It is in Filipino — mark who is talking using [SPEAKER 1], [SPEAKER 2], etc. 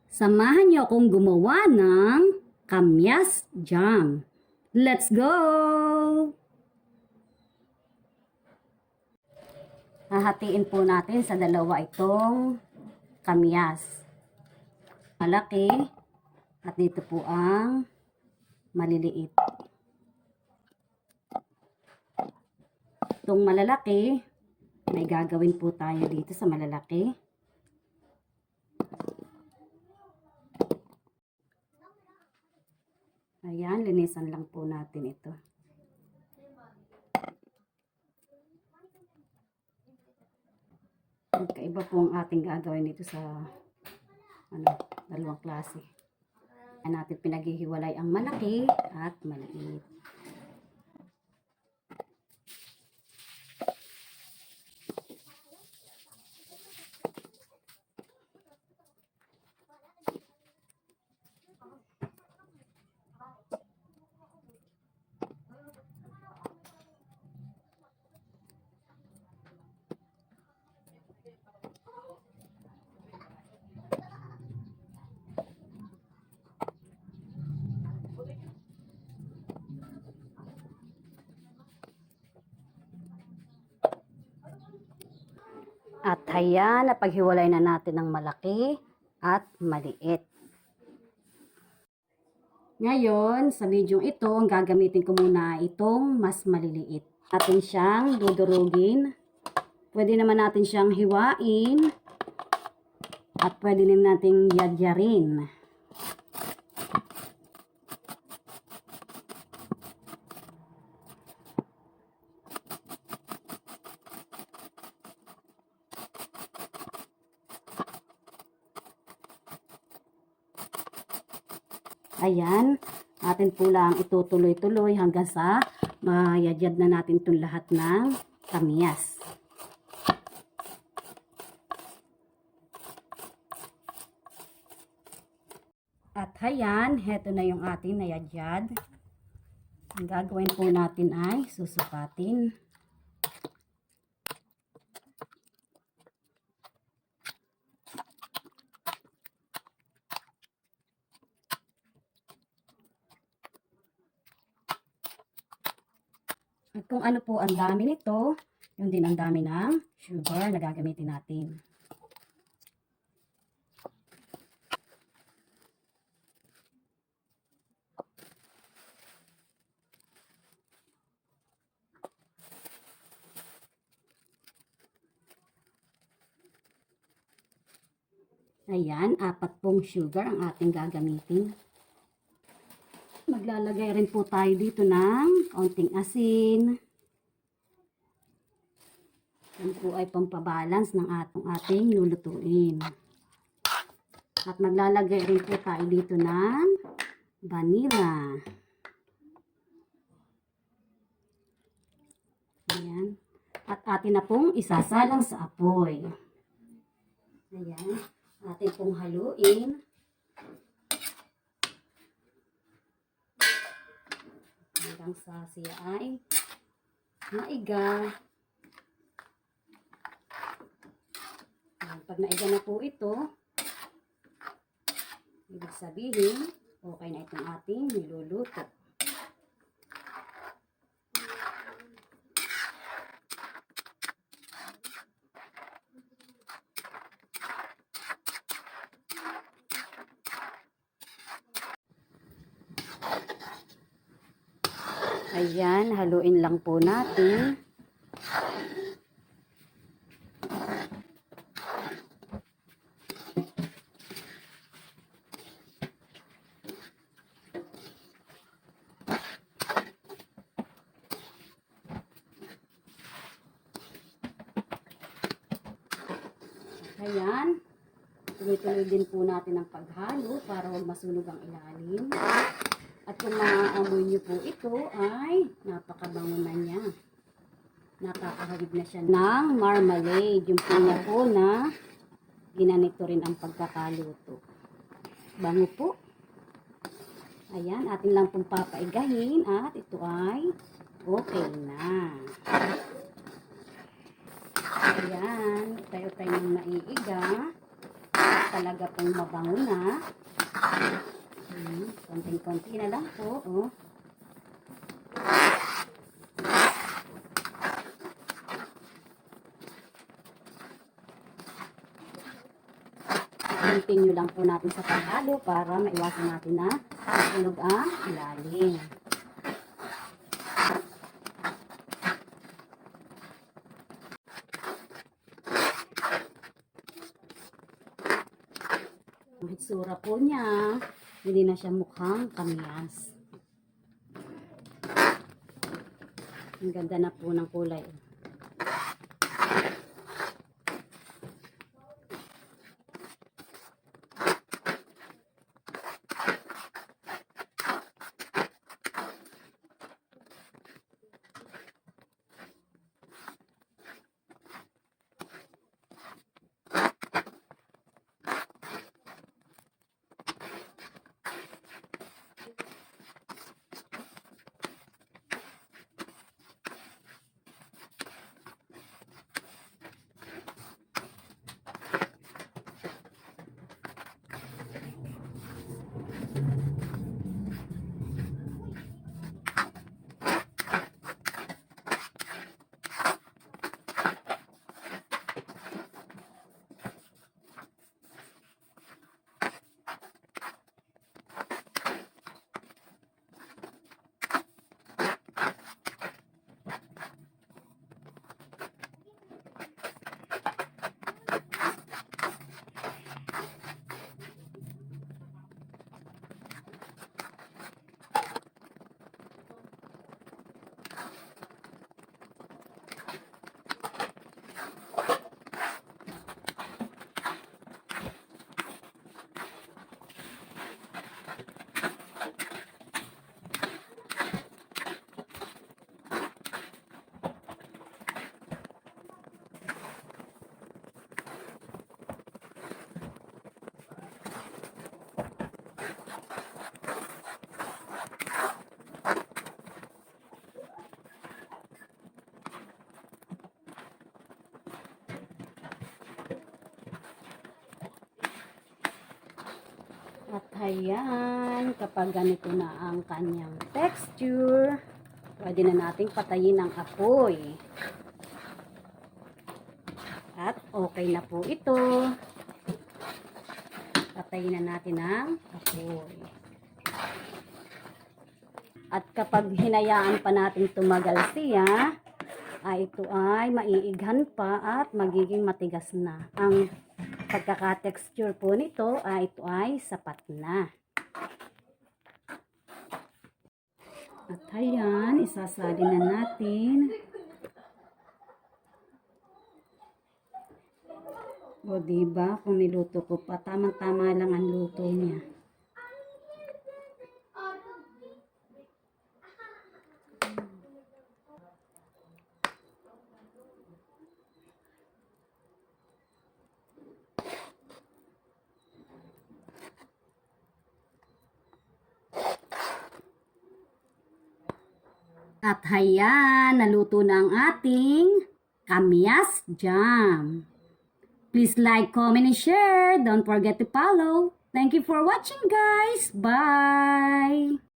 [SPEAKER 1] Samahan niyo akong gumawa ng kamyas jam. Let's go! Hahatiin po natin sa dalawa itong kamyas. Malaki at dito po ang maliliit. Itong malalaki, may gagawin po tayo dito sa malalaki. Ayan, linisan lang po natin ito. Magkaiba po ang ating gagawin dito sa dalawang klase. Ayan natin pinaghihiwalay ang malaki at maliit. At ayan, napaghiwalay na natin ng malaki at maliit. Ngayon, sa video ito, ang gagamitin ko muna itong mas maliliit. Atin siyang dudurugin. Pwede naman natin siyang hiwain. At pwede naman natin yadyarin. Ayan, atin po lang itutuloy-tuloy hanggang sa mayadyad na natin itong lahat ng kamyas. At ayan, heto na yung ating nayadyad. Ang gagawin po natin ay susukatin. At kung ano po ang dami nito, yun din ang dami ng sugar na gagamitin natin. Ayan, 4 pong sugar ang ating gagamitin. Maglalagay rin po tayo dito ng konting asin. Yan po ay pampabalance ng ating lulutuin. At maglalagay rin po tayo dito ng vanilla. Ayan. At atin na pong isasalang sa apoy. Ayan. Atin pong haluin. Hanggang sa siya ay naiga. Pag naiga na po ito, ibig sabihin, okay na itong ating niluluto. Ayan, haluin lang po natin. Ayan, tuloy-tuloy din po natin ang paghalo para huwag masunog ang ilalim. At kung maaamoy nyo po ito ay napakabango na niya. Nakakahawig na siya ng marmalade. Yung pinya po na ginanito rin ang pagkakaluto. Bango po. Ayan, atin lang pong papaigahin at ito ay okay na. Ayan, tayo ng maiiga. Talaga pong mabango na. Konting-konti na lang po. Oh. Continue lang po natin sa paghalo para maiwasan natin na masunog ang ilalim. Ang hitsura po niya, hindi na siya mukhang kamyas. Ang ganda na po ng kulay. At ayan, kapag ganito na ang kanyang texture, pwede na nating patayin ang apoy. At okay na po ito. Patayin na natin ang apoy. At kapag hinayaan pa natin tumagal siya, ito ay maiighan pa at magiging matigas na. Ang pagkaka-texture po nito ito ay sapat na. At ayan, isasalin na natin. O diba, kung niluto ko pa, tamang-tama lang ang luto niya. At hayan, naluto na ang ating kamyas jam. Please like, comment, and share. Don't forget to follow. Thank you for watching, guys. Bye!